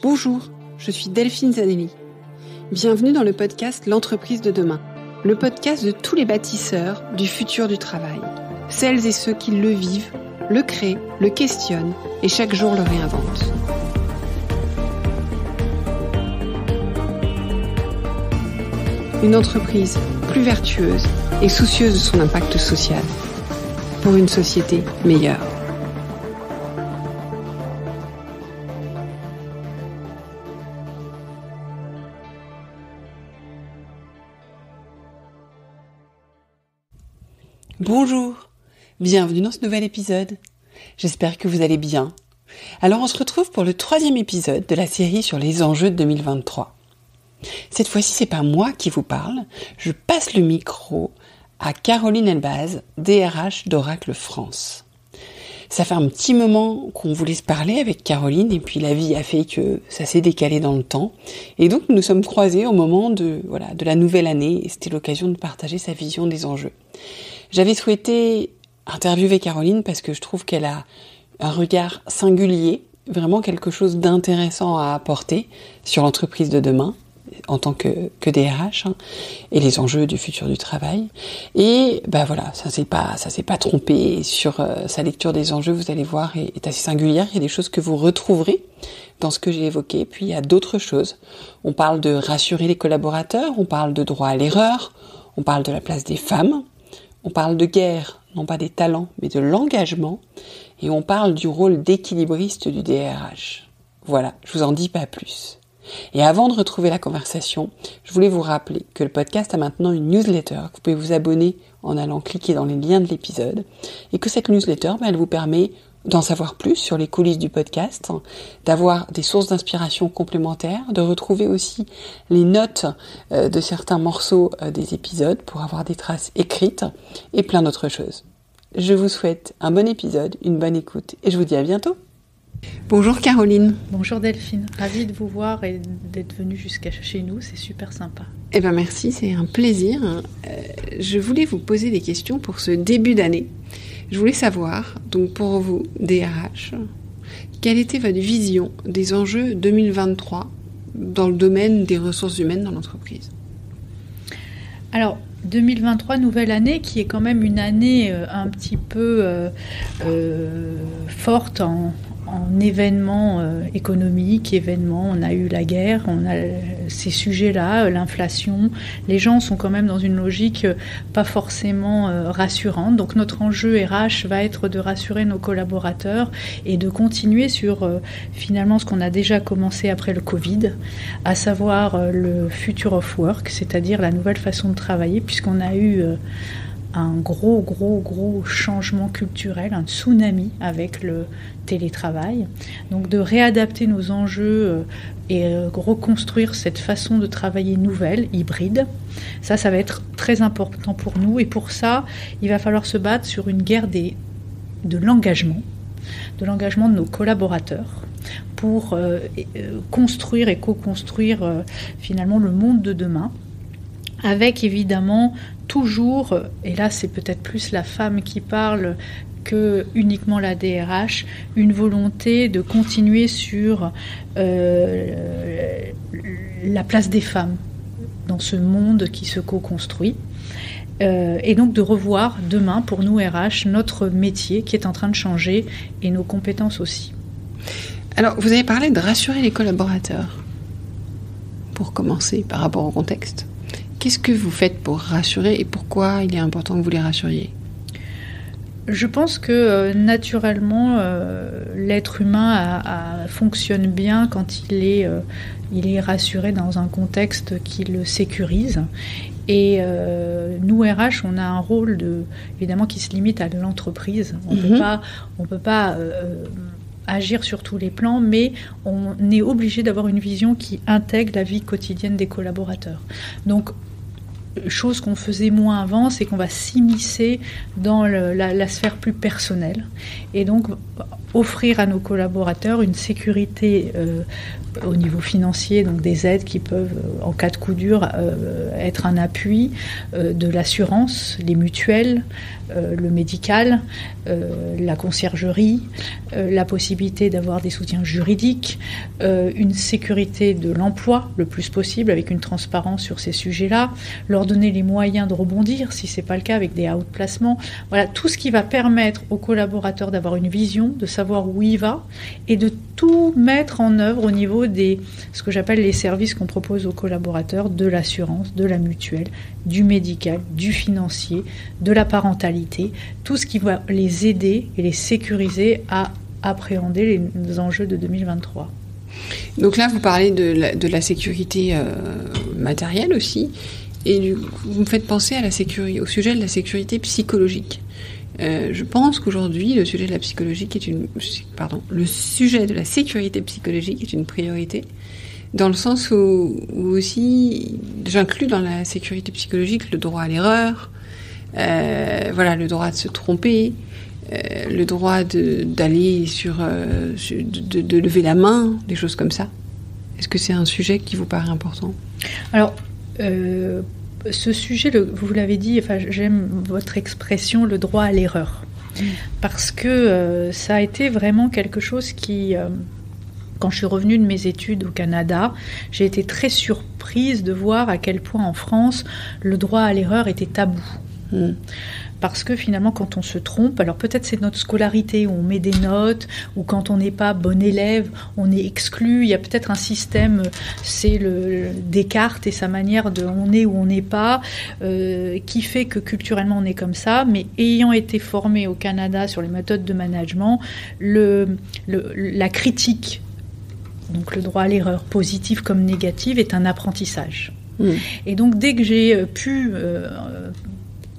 Bonjour, je suis Delphine Zanelli. Bienvenue dans le podcast L'entreprise de demain, le podcast de tous les bâtisseurs du futur du travail. Celles et ceux qui le vivent, le créent, le questionnent et chaque jour le réinventent. Une entreprise plus vertueuse et soucieuse de son impact social pour une société meilleure. Bonjour, bienvenue dans ce nouvel épisode. J'espère que vous allez bien. Alors on se retrouve pour le 3e épisode de la série sur les enjeux de 2023. Cette fois-ci, c'est pas moi qui vous parle, je passe le micro à Caroline Elbaz, DRH d'Oracle France. Ça fait un petit moment qu'on voulait se parler avec Caroline et puis la vie a fait que ça s'est décalé dans le temps. Et donc nous nous sommes croisés au moment de la nouvelle année et c'était l'occasion de partager sa vision des enjeux. J'avais souhaité interviewer Caroline parce que je trouve qu'elle a un regard singulier, vraiment quelque chose d'intéressant à apporter sur l'entreprise de demain en tant que DRH et les enjeux du futur du travail. Et ça s'est pas trompé sur sa lecture des enjeux, vous allez voir, est assez singulière. Il y a des choses que vous retrouverez dans ce que j'ai évoqué, puis il y a d'autres choses. On parle de rassurer les collaborateurs, on parle de droit à l'erreur, on parle de la place des femmes, on parle de guerre, non pas des talents, mais de l'engagement, et on parle du rôle d'équilibriste du DRH. Voilà, je vous en dis pas plus. Et avant de retrouver la conversation, je voulais vous rappeler que le podcast a maintenant une newsletter, que vous pouvez vous abonner en allant cliquer dans les liens de l'épisode, et que cette newsletter, elle vous permet d'en savoir plus sur les coulisses du podcast, d'avoir des sources d'inspiration complémentaires, de retrouver aussi les notes de certains morceaux des épisodes pour avoir des traces écrites et plein d'autres choses. Je vous souhaite un bon épisode, une bonne écoute et je vous dis à bientôt. Bonjour Caroline. Bonjour Delphine, ravie de vous voir et d'être venue jusqu'à chez nous, c'est super sympa. Eh bien merci, c'est un plaisir. Je voulais vous poser des questions pour ce début d'année. Je voulais savoir, donc pour vous, DRH, quelle était votre vision des enjeux 2023 dans le domaine des ressources humaines dans l'entreprise ? Alors, 2023, nouvelle année, qui est quand même une année un petit peu forte en événements économiques, on a eu la guerre, on a ces sujets-là, l'inflation. Les gens sont quand même dans une logique pas forcément rassurante. Donc notre enjeu RH va être de rassurer nos collaborateurs et de continuer sur finalement ce qu'on a déjà commencé après le Covid, à savoir le future of work, c'est-à-dire la nouvelle façon de travailler, puisqu'on a eu un gros changement culturel, un tsunami avec le télétravail. Donc de réadapter nos enjeux et reconstruire cette façon de travailler nouvelle, hybride, ça va être très important pour nous. Et pour ça, il va falloir se battre sur une guerre de l'engagement de nos collaborateurs pour construire et co-construire finalement le monde de demain. Avec évidemment toujours, et là c'est peut-être plus la femme qui parle que uniquement la DRH, une volonté de continuer sur la place des femmes dans ce monde qui se co-construit. Et donc de revoir demain pour nous RH notre métier qui est en train de changer et nos compétences aussi. Alors vous avez parlé de rassurer les collaborateurs, pour commencer par rapport au contexte. Qu'est-ce que vous faites pour rassurer et pourquoi il est important que vous les rassuriez ? Je pense que naturellement, l'être humain fonctionne bien quand il est rassuré dans un contexte qui le sécurise. Et nous, RH, on a un rôle évidemment qui se limite à l'entreprise. On peut pas agir sur tous les plans, mais on est obligé d'avoir une vision qui intègre la vie quotidienne des collaborateurs. Donc, chose qu'on faisait moins avant, c'est qu'on va s'immiscer dans la sphère plus personnelle. Et donc, offrir à nos collaborateurs une sécurité au niveau financier, donc des aides qui peuvent, en cas de coup dur, être un appui, de l'assurance, les mutuelles, le médical, la conciergerie, la possibilité d'avoir des soutiens juridiques, une sécurité de l'emploi le plus possible avec une transparence sur ces sujets-là, leur donner les moyens de rebondir si ce n'est pas le cas avec des outplacements. Voilà, tout ce qui va permettre aux collaborateurs d'avoir une vision, de savoir où il va et de tout mettre en œuvre au niveau ce que j'appelle les services qu'on propose aux collaborateurs, de l'assurance, de la mutuelle, du médical, du financier, de la parentalité, tout ce qui va les aider et les sécuriser à appréhender les enjeux de 2023. Donc là, vous parlez de la sécurité matérielle aussi, et vous me faites penser au sujet de la sécurité psychologique. Je pense qu'aujourd'hui, le sujet de la sécurité psychologique est une priorité, dans le sens où aussi, j'inclus dans la sécurité psychologique le droit à l'erreur, le droit de se tromper, le droit d'aller de lever la main, des choses comme ça. Est-ce que c'est un sujet qui vous paraît important ? Alors, ce sujet, vous l'avez dit, j'aime votre expression, le droit à l'erreur. Parce que ça a été vraiment quelque chose qui, quand je suis revenue de mes études au Canada, j'ai été très surprise de voir à quel point en France, le droit à l'erreur était tabou. Parce que finalement, quand on se trompe, alors peut-être c'est notre scolarité où on met des notes, ou quand on n'est pas bon élève, on est exclu. Il y a peut-être un système, c'est Descartes et sa manière de on est ou on n'est pas, qui fait que culturellement on est comme ça. Mais ayant été formé au Canada sur les méthodes de management, la critique, donc le droit à l'erreur, positive comme négative, est un apprentissage. Et donc dès que j'ai pu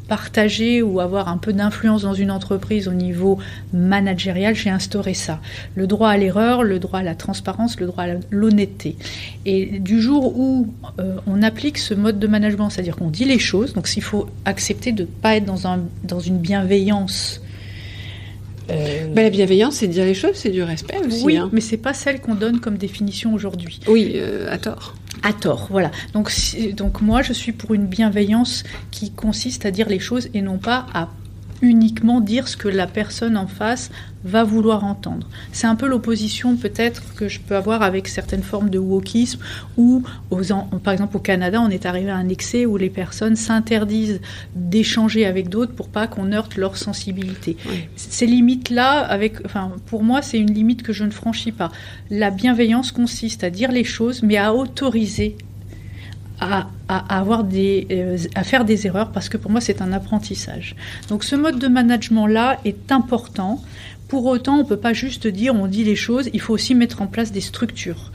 partager ou avoir un peu d'influence dans une entreprise au niveau managérial, j'ai instauré ça. Le droit à l'erreur, le droit à la transparence, le droit à l'honnêteté. Et du jour où on applique ce mode de management, c'est-à-dire qu'on dit les choses, donc s'il faut accepter de ne pas être dans une bienveillance. La bienveillance, c'est dire les choses, c'est du respect aussi. Oui, mais c'est pas celle qu'on donne comme définition aujourd'hui. Oui, à tort. À tort, voilà. Donc moi, je suis pour une bienveillance qui consiste à dire les choses et non pas à uniquement dire ce que la personne en face va vouloir entendre. C'est un peu l'opposition peut-être que je peux avoir avec certaines formes de wokisme où, par exemple au Canada, on est arrivé à un excès où les personnes s'interdisent d'échanger avec d'autres pour pas qu'on heurte leur sensibilité. Oui. Ces limites-là, pour moi, c'est une limite que je ne franchis pas. La bienveillance consiste à dire les choses, mais à autoriser à faire des erreurs, parce que pour moi c'est un apprentissage. Donc ce mode de management-là est important. Pour autant, on ne peut pas juste dire on dit les choses, il faut aussi mettre en place des structures.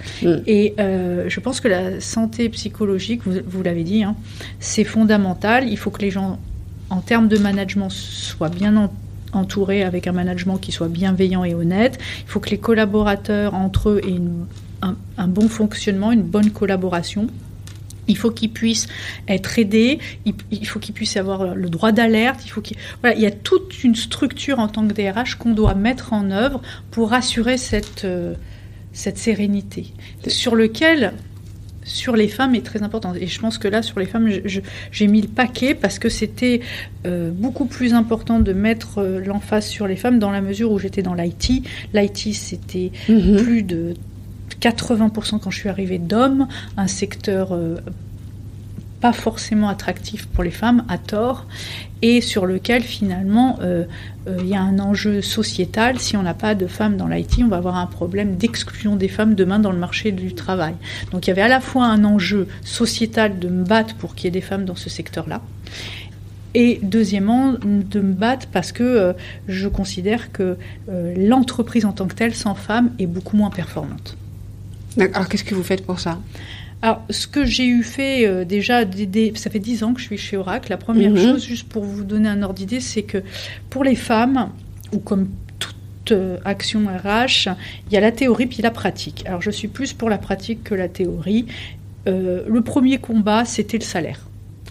Et je pense que la santé psychologique, vous l'avez dit, c'est fondamental. Il faut que les gens, en termes de management, soient bien entourés avec un management qui soit bienveillant et honnête. Il faut que les collaborateurs entre eux aient un bon fonctionnement, une bonne collaboration. Il faut qu'ils puissent être aidés, il faut qu'ils puissent avoir le droit d'alerte, il y a toute une structure en tant que DRH qu'on doit mettre en œuvre pour assurer cette sérénité, sur les femmes est très importante. Et je pense que là, sur les femmes, j'ai mis le paquet parce que c'était beaucoup plus important de mettre l'emphase sur les femmes dans la mesure où j'étais dans l'IT. L'IT, c'était plus de 80% quand je suis arrivée d'hommes, un secteur pas forcément attractif pour les femmes, à tort, et sur lequel finalement il y a un enjeu sociétal. Si on n'a pas de femmes dans l'IT, on va avoir un problème d'exclusion des femmes demain dans le marché du travail. Donc il y avait à la fois un enjeu sociétal de me battre pour qu'il y ait des femmes dans ce secteur-là, et deuxièmement, de me battre parce que je considère que l'entreprise en tant que telle, sans femmes, est beaucoup moins performante. Alors, qu'est-ce que vous faites pour ça ? Alors, ce que j'ai eu fait déjà, ça fait 10 ans que je suis chez Oracle. La première chose, juste pour vous donner un ordre d'idée, c'est que pour les femmes, ou comme toute action RH, il y a la théorie puis la pratique. Alors, je suis plus pour la pratique que la théorie. Le premier combat, c'était le salaire.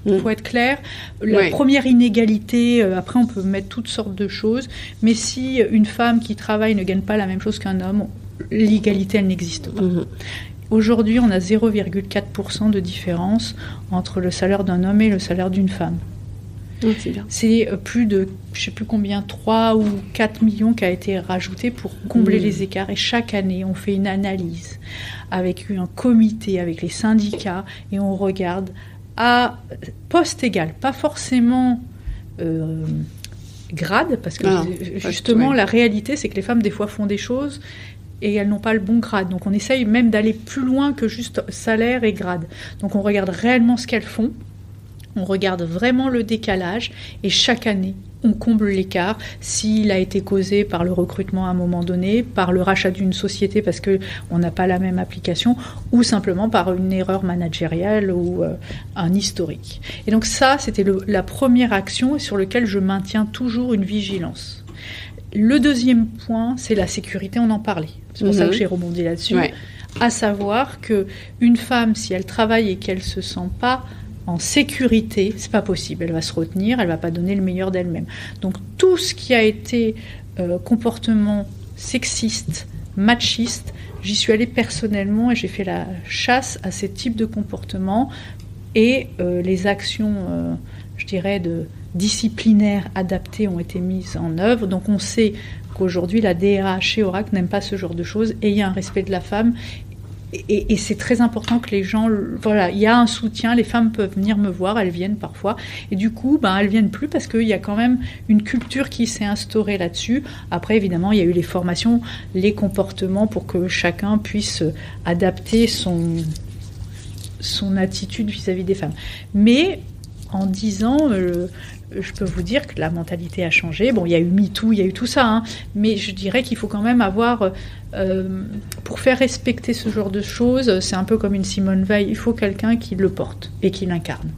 Il faut être clair. La première inégalité, après on peut mettre toutes sortes de choses, mais si une femme qui travaille ne gagne pas la même chose qu'un homme, l'égalité, elle n'existe pas. Aujourd'hui, on a 0,4% de différence entre le salaire d'un homme et le salaire d'une femme. C'est bien. C'est plus de, je ne sais plus combien, 3 ou 4 millions qui a été rajouté pour combler les écarts. Et chaque année, on fait une analyse avec un comité, avec les syndicats, et on regarde à poste égal, pas forcément grade, parce que justement, la réalité, c'est que les femmes, des fois, font des choses et elles n'ont pas le bon grade. Donc on essaye même d'aller plus loin que juste salaire et grade. Donc on regarde réellement ce qu'elles font, on regarde vraiment le décalage, et chaque année, on comble l'écart s'il a été causé par le recrutement à un moment donné, par le rachat d'une société parce qu'on n'a pas la même application, ou simplement par une erreur managériale ou un historique. Et donc ça, c'était la première action sur laquelle je maintiens toujours une vigilance. Le deuxième point, c'est la sécurité, on en parlait. C'est pour ça que j'ai rebondi là-dessus. À savoir qu'une femme, si elle travaille et qu'elle ne se sent pas en sécurité, c'est pas possible. Elle va se retenir, elle va pas donner le meilleur d'elle-même. Donc tout ce qui a été comportement sexiste, machiste, j'y suis allée personnellement et j'ai fait la chasse à ces types de comportements, et les actions, je dirais, disciplinaires adaptées ont été mises en œuvre. Donc on sait qu'aujourd'hui la DRH chez Oracle n'aime pas ce genre de choses, et il y a un respect de la femme. Et c'est très important que les gens... Voilà, il y a un soutien, les femmes peuvent venir me voir, elles viennent parfois. Et du coup, elles ne viennent plus parce qu'il y a quand même une culture qui s'est instaurée là-dessus. Après, évidemment, il y a eu les formations, les comportements pour que chacun puisse adapter son attitude vis-à-vis des femmes. Mais en 10 ans... je peux vous dire que la mentalité a changé. Bon, il y a eu MeToo, il y a eu tout ça, mais je dirais qu'il faut quand même avoir... pour faire respecter ce genre de choses, c'est un peu comme une Simone Veil, il faut quelqu'un qui le porte et qui l'incarne.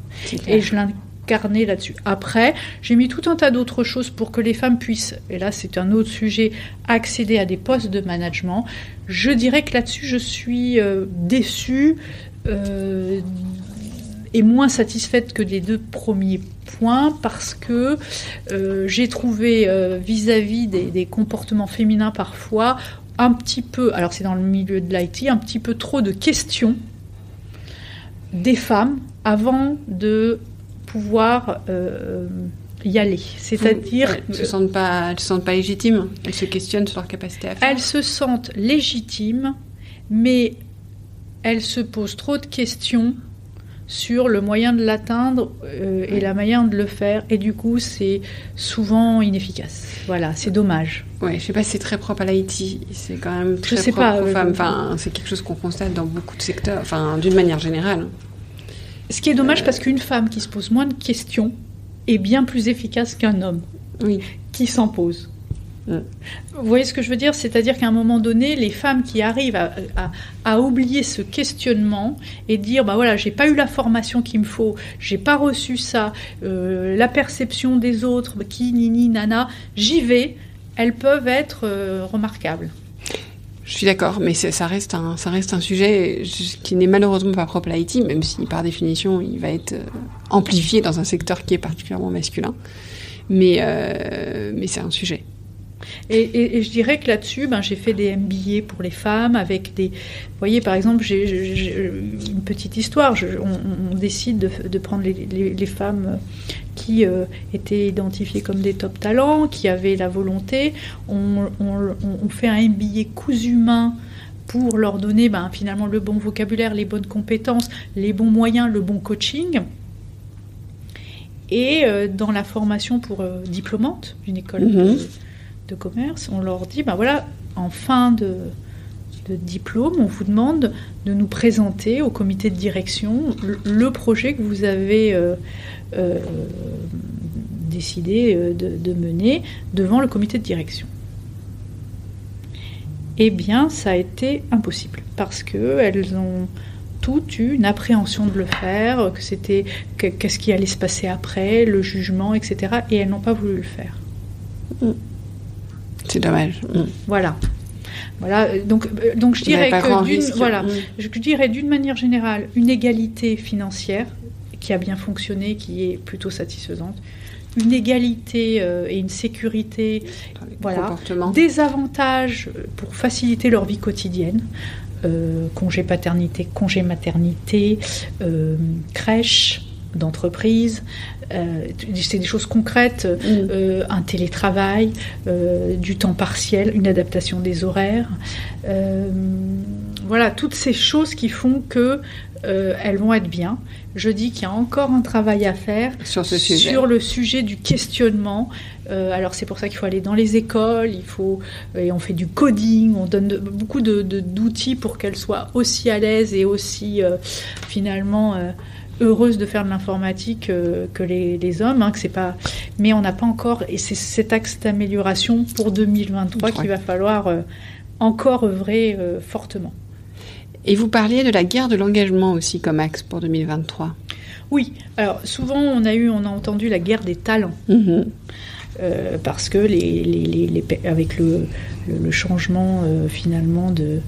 Et je l'incarnais là-dessus. Après, j'ai mis tout un tas d'autres choses pour que les femmes puissent, et là c'est un autre sujet, accéder à des postes de management. Je dirais que là-dessus, je suis déçue et moins satisfaite que les 2 premiers points, parce que j'ai trouvé vis-à-vis des comportements féminins parfois un petit peu, alors c'est dans le milieu de l'IT, un petit peu trop de questions des femmes avant de pouvoir y aller. C'est-à-dire... Elles ne se sentent pas légitimes, elles se questionnent sur leur capacité à faire. Elles se sentent légitimes, mais elles se posent trop de questions sur le moyen de l'atteindre et la manière de le faire, et du coup c'est souvent inefficace. Voilà, c'est dommage. Ouais, je sais pas si c'est très propre à l'IT, c'est quand même très propre aux femmes. Enfin, c'est quelque chose qu'on constate dans beaucoup de secteurs, enfin d'une manière générale. Ce qui est dommage, parce qu'une femme qui se pose moins de questions est bien plus efficace qu'un homme qui s'en pose. Vous voyez ce que je veux dire ? C'est-à-dire qu'à un moment donné, les femmes qui arrivent à oublier ce questionnement et dire voilà, j'ai pas eu la formation qu'il me faut, j'ai pas reçu ça, la perception des autres, qui nini nana, j'y vais, elles peuvent être remarquables. Je suis d'accord, mais ça reste un sujet qui n'est malheureusement pas propre à l'IT, même si par définition il va être amplifié dans un secteur qui est particulièrement masculin. Mais c'est un sujet. Et je dirais que là-dessus, j'ai fait des MBA pour les femmes avec des... Vous voyez, par exemple, j'ai une petite histoire. On décide de prendre les femmes qui étaient identifiées comme des top talents, qui avaient la volonté. On fait un MBA cousu main pour leur donner finalement le bon vocabulaire, les bonnes compétences, les bons moyens, le bon coaching. Et dans la formation pour diplômantes d'une école de commerce, on leur dit, voilà, en fin de diplôme, on vous demande de nous présenter au comité de direction le projet que vous avez décidé de mener devant le comité de direction. Eh bien, ça a été impossible, parce qu'elles ont toutes eu une appréhension de le faire, que c'était qu'est-ce qui allait se passer après, le jugement, etc. Et elles n'ont pas voulu le faire. C'est dommage. Voilà, donc je dirais que je dirais d'une manière générale une égalité financière qui a bien fonctionné, qui est plutôt satisfaisante. Une égalité et une sécurité, voilà, des avantages pour faciliter leur vie quotidienne, congé paternité, congé maternité, crèche d'entreprise, c'est des choses concrètes, un télétravail, du temps partiel, une adaptation des horaires, voilà, toutes ces choses qui font que elles vont être bien. Je dis qu'il y a encore un travail à faire sur ce sujet. Sur le sujet du questionnement. Alors c'est pour ça qu'il faut aller dans les écoles, et on fait du coding, on donne beaucoup d'outils pour qu'elles soient aussi à l'aise et aussi finalement heureuses de faire de l'informatique que les hommes, hein, que c'est pas. Mais on n'a pas encore, et c'est cet axe d'amélioration pour 2023 qu'il va falloir encore œuvrer fortement. Et vous parliez de la guerre de l'engagement aussi comme axe pour 2023. Oui, alors souvent on a entendu la guerre des talents. Parce que avec le changement finalement de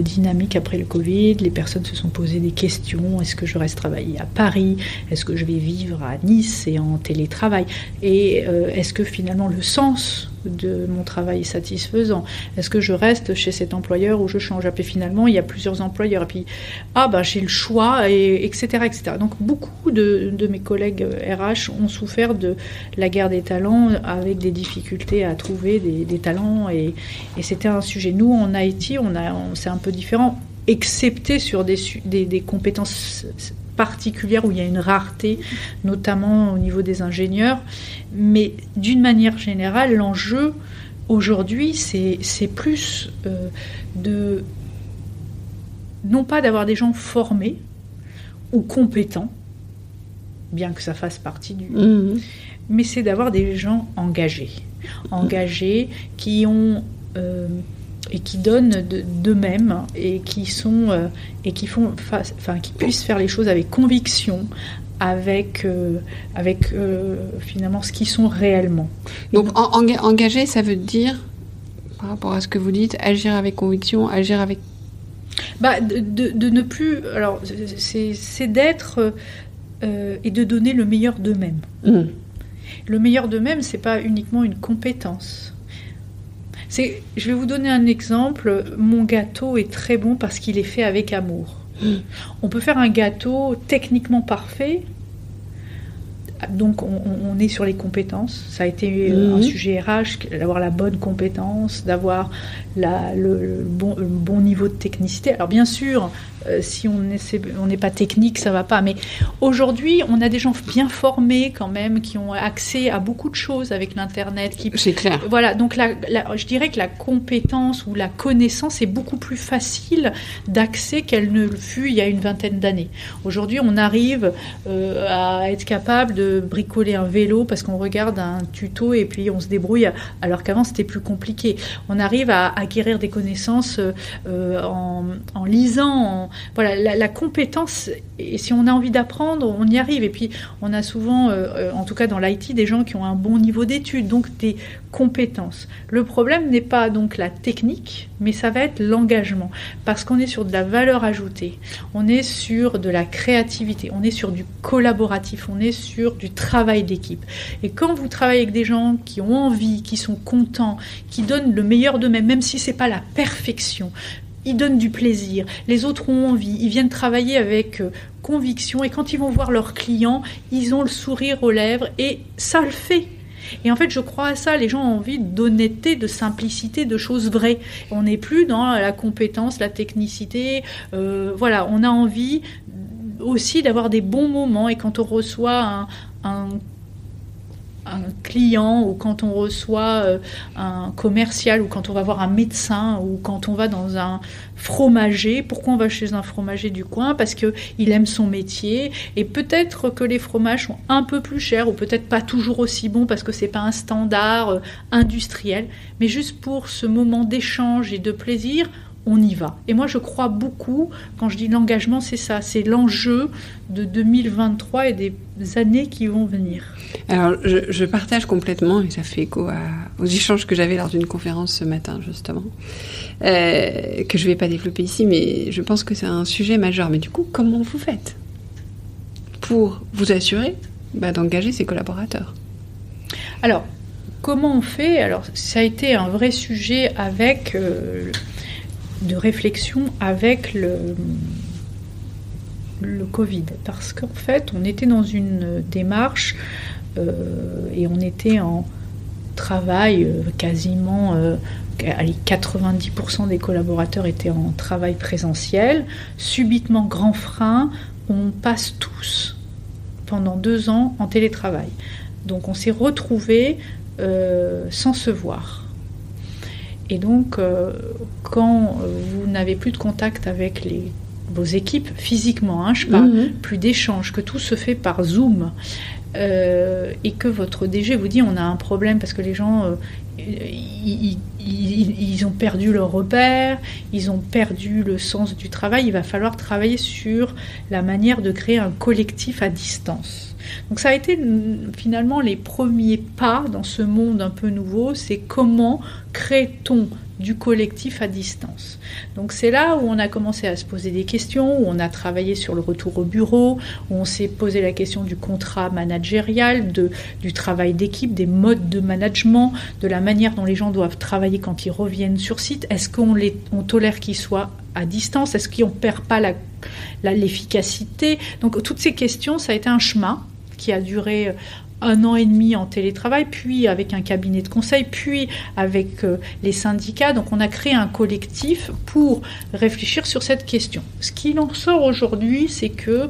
dynamique après le Covid, les personnes se sont posées des questions. Est-ce que je reste travailler à Paris ? Est-ce que je vais vivre à Nice et en télétravail ? Et est-ce que finalement le sens de mon travail est satisfaisant ? Est-ce que je reste chez cet employeur ou je change ? Et puis finalement, il y a plusieurs employeurs. Et puis, j'ai le choix, etc., etc. Donc, beaucoup de mes collègues RH ont souffert de la guerre des talents avec des difficultés à trouver des talents. Et c'était un sujet. Nous, en IT, c'est un peu différent, excepté sur des compétences particulière où il y a une rareté, notamment au niveau des ingénieurs. Mais d'une manière générale, l'enjeu aujourd'hui, c'est plus non pas d'avoir des gens formés ou compétents, bien que ça fasse partie mais c'est d'avoir des gens engagés qui ont et qui donnent d'eux-mêmes et qui sont et qui puissent faire les choses avec conviction, avec finalement ce qu'ils sont réellement. Donc engagé, ça veut dire, par rapport à ce que vous dites, agir avec conviction, agir avec... de ne plus... Alors, c'est d'être et de donner le meilleur d'eux-mêmes. Le meilleur d'eux-mêmes, c'est pas uniquement une compétence. Je vais vous donner un exemple. Mon gâteau est très bon parce qu'il est fait avec amour. On peut faire un gâteau techniquement parfait. Donc on est sur les compétences. Ça a été un sujet RH, d'avoir la bonne compétence, d'avoir le bon niveau de technicité. Alors bien sûr, si on n'est pas technique, ça ne va pas. Mais aujourd'hui, on a des gens bien formés quand même, qui ont accès à beaucoup de choses avec l'Internet. C'est clair. Voilà, donc je dirais que la compétence ou la connaissance est beaucoup plus facile d'accès qu'elle ne fut il y a une vingtaine d'années. Aujourd'hui, on arrive à être capable de bricoler un vélo parce qu'on regarde un tuto et puis on se débrouille, alors qu'avant, c'était plus compliqué. On arrive à acquérir des connaissances en lisant. Voilà, la compétence, et si on a envie d'apprendre, on y arrive. Et puis, on a souvent, en tout cas dans l'IT, des gens qui ont un bon niveau d'études, donc des compétences. Le problème n'est pas donc la technique, mais ça va être l'engagement, parce qu'on est sur de la valeur ajoutée, on est sur de la créativité, on est sur du collaboratif, on est sur du travail d'équipe. Et quand vous travaillez avec des gens qui ont envie, qui sont contents, qui donnent le meilleur d'eux-mêmes, même si c'est pas la perfection, ils donnent du plaisir, les autres ont envie, ils viennent travailler avec conviction, et quand ils vont voir leurs clients, ils ont le sourire aux lèvres, et ça le fait. Et en fait, je crois à ça, les gens ont envie d'honnêteté, de simplicité, de choses vraies. On n'est plus dans la compétence, la technicité, voilà, on a envie aussi d'avoir des bons moments, et quand on reçoit un client, ou quand on reçoit un commercial, ou quand on va voir un médecin, ou quand on va dans un fromager. Pourquoi on va chez un fromager du coin ? Parce qu'il aime son métier, et peut-être que les fromages sont un peu plus chers, ou peut-être pas toujours aussi bons parce que c'est pas un standard industriel, mais juste pour ce moment d'échange et de plaisir, on y va. Et moi, je crois beaucoup, quand je dis l'engagement, c'est ça, c'est l'enjeu de 2023 et des années qui vont venir. Alors, je partage complètement, et ça fait écho aux échanges que j'avais lors d'une conférence ce matin, justement, que je ne vais pas développer ici, mais je pense que c'est un sujet majeur. Mais du coup, comment vous faites ? Vous pour vous assurer d'engager ses collaborateurs? Alors, comment on fait? Alors, ça a été un vrai sujet de réflexion avec le Covid. Parce qu'en fait, on était dans une démarche et on était en travail quasiment... 90% des collaborateurs étaient en travail présentiel. Subitement, grand frein, on passe tous pendant 2 ans en télétravail. Donc on s'est retrouvés sans se voir. Et donc, quand vous n'avez plus de contact avec vos équipes, physiquement, je parle, plus d'échanges, que tout se fait par Zoom, et que votre DG vous dit on a un problème parce que les gens ils ont perdu leur repère, ils ont perdu le sens du travail, il va falloir travailler sur la manière de créer un collectif à distance. Donc ça a été finalement les premiers pas dans ce monde un peu nouveau, c'est comment crée-t-on du collectif à distance. Donc c'est là où on a commencé à se poser des questions, où on a travaillé sur le retour au bureau, où on s'est posé la question du contrat managérial, du travail d'équipe, des modes de management, de la manière dont les gens doivent travailler quand ils reviennent sur site. Est-ce qu'on tolère qu'ils soient à distance? Est-ce qu'on ne perd pas l'efficacité? Donc toutes ces questions, ça a été un chemin qui a duré 1 an et demi en télétravail, puis avec un cabinet de conseil, puis avec les syndicats. Donc on a créé un collectif pour réfléchir sur cette question. Ce qu'il en sort aujourd'hui, c'est que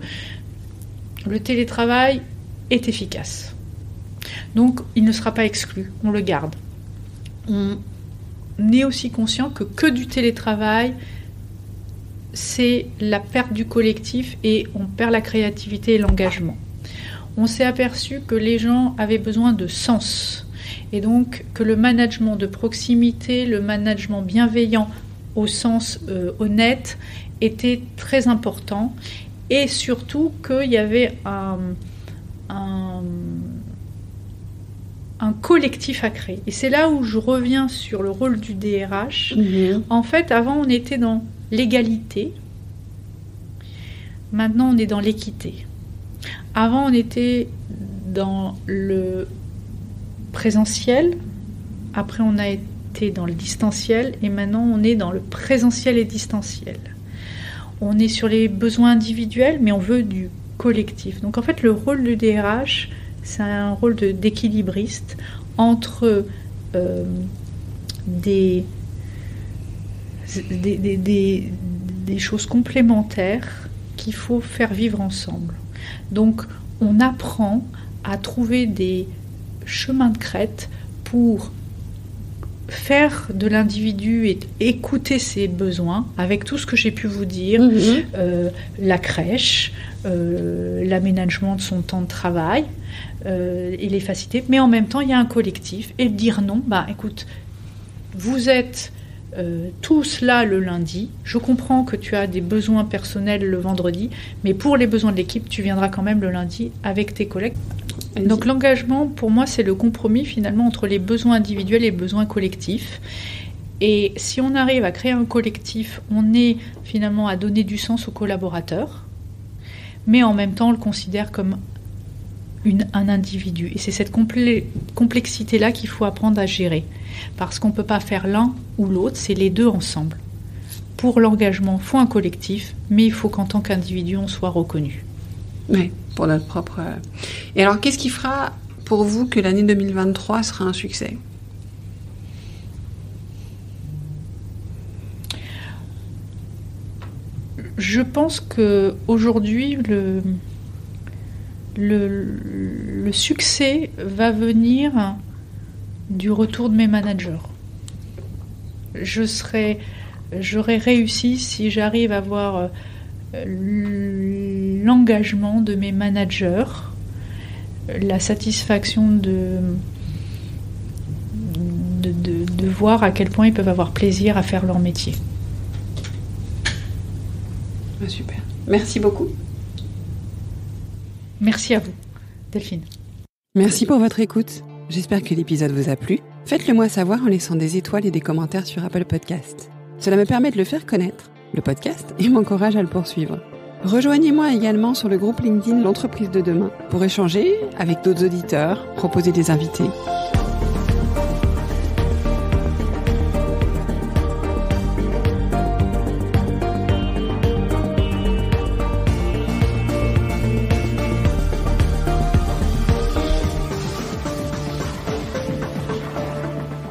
le télétravail est efficace. Donc il ne sera pas exclu, on le garde. On est aussi conscient que du télétravail, c'est la perte du collectif et on perd la créativité et l'engagement. On s'est aperçu que les gens avaient besoin de sens et donc que le management de proximité, le management bienveillant au sens honnête était très important et surtout qu'il y avait un collectif à créer. Et c'est là où je reviens sur le rôle du DRH. En fait, avant, on était dans l'égalité. Maintenant, on est dans l'équité. Avant, on était dans le présentiel. Après, on a été dans le distanciel. Et maintenant, on est dans le présentiel et distanciel. On est sur les besoins individuels, mais on veut du collectif. Donc, en fait, le rôle du DRH, c'est un rôle d'équilibriste entre des choses complémentaires qu'il faut faire vivre ensemble. Donc, on apprend à trouver des chemins de crête pour faire de l'individu et écouter ses besoins avec tout ce que j'ai pu vous dire, la crèche, l'aménagement de son temps de travail et les facilités, mais en même temps il y a un collectif et dire non, écoute, vous êtes tous là le lundi, je comprends que tu as des besoins personnels le vendredi, mais pour les besoins de l'équipe, tu viendras quand même le lundi avec tes collègues. Donc l'engagement, pour moi, c'est le compromis finalement entre les besoins individuels et les besoins collectifs. Et si on arrive à créer un collectif, on est finalement à donner du sens aux collaborateurs, mais en même temps on le considère comme un individu. Et c'est cette complexité-là qu'il faut apprendre à gérer. Parce qu'on ne peut pas faire l'un ou l'autre, c'est les deux ensemble. Pour l'engagement, il faut un collectif, mais il faut qu'en tant qu'individu, on soit reconnu. Oui, pour notre propre... Et alors, qu'est-ce qui fera pour vous que l'année 2023 sera un succès ? Je pense qu'aujourd'hui, le succès va venir du retour de mes managers. J'aurais réussi si j'arrive à avoir l'engagement de mes managers, la satisfaction de voir à quel point ils peuvent avoir plaisir à faire leur métier. Super. Merci beaucoup. Merci à vous, Delphine. Merci pour votre écoute. J'espère que l'épisode vous a plu. Faites-le moi savoir en laissant des étoiles et des commentaires sur Apple Podcasts. Cela me permet de le faire connaître, le podcast, et m'encourage à le poursuivre. Rejoignez-moi également sur le groupe LinkedIn L'entreprise de demain pour échanger avec d'autres auditeurs, proposer des invités.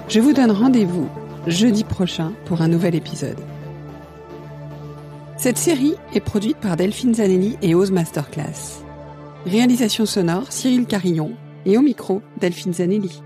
Je vous donne rendez-vous jeudi prochain pour un nouvel épisode. Cette série est produite par Delphine Zanelli et Ose Masterclass. Réalisation sonore Cyril Carillon et au micro Delphine Zanelli.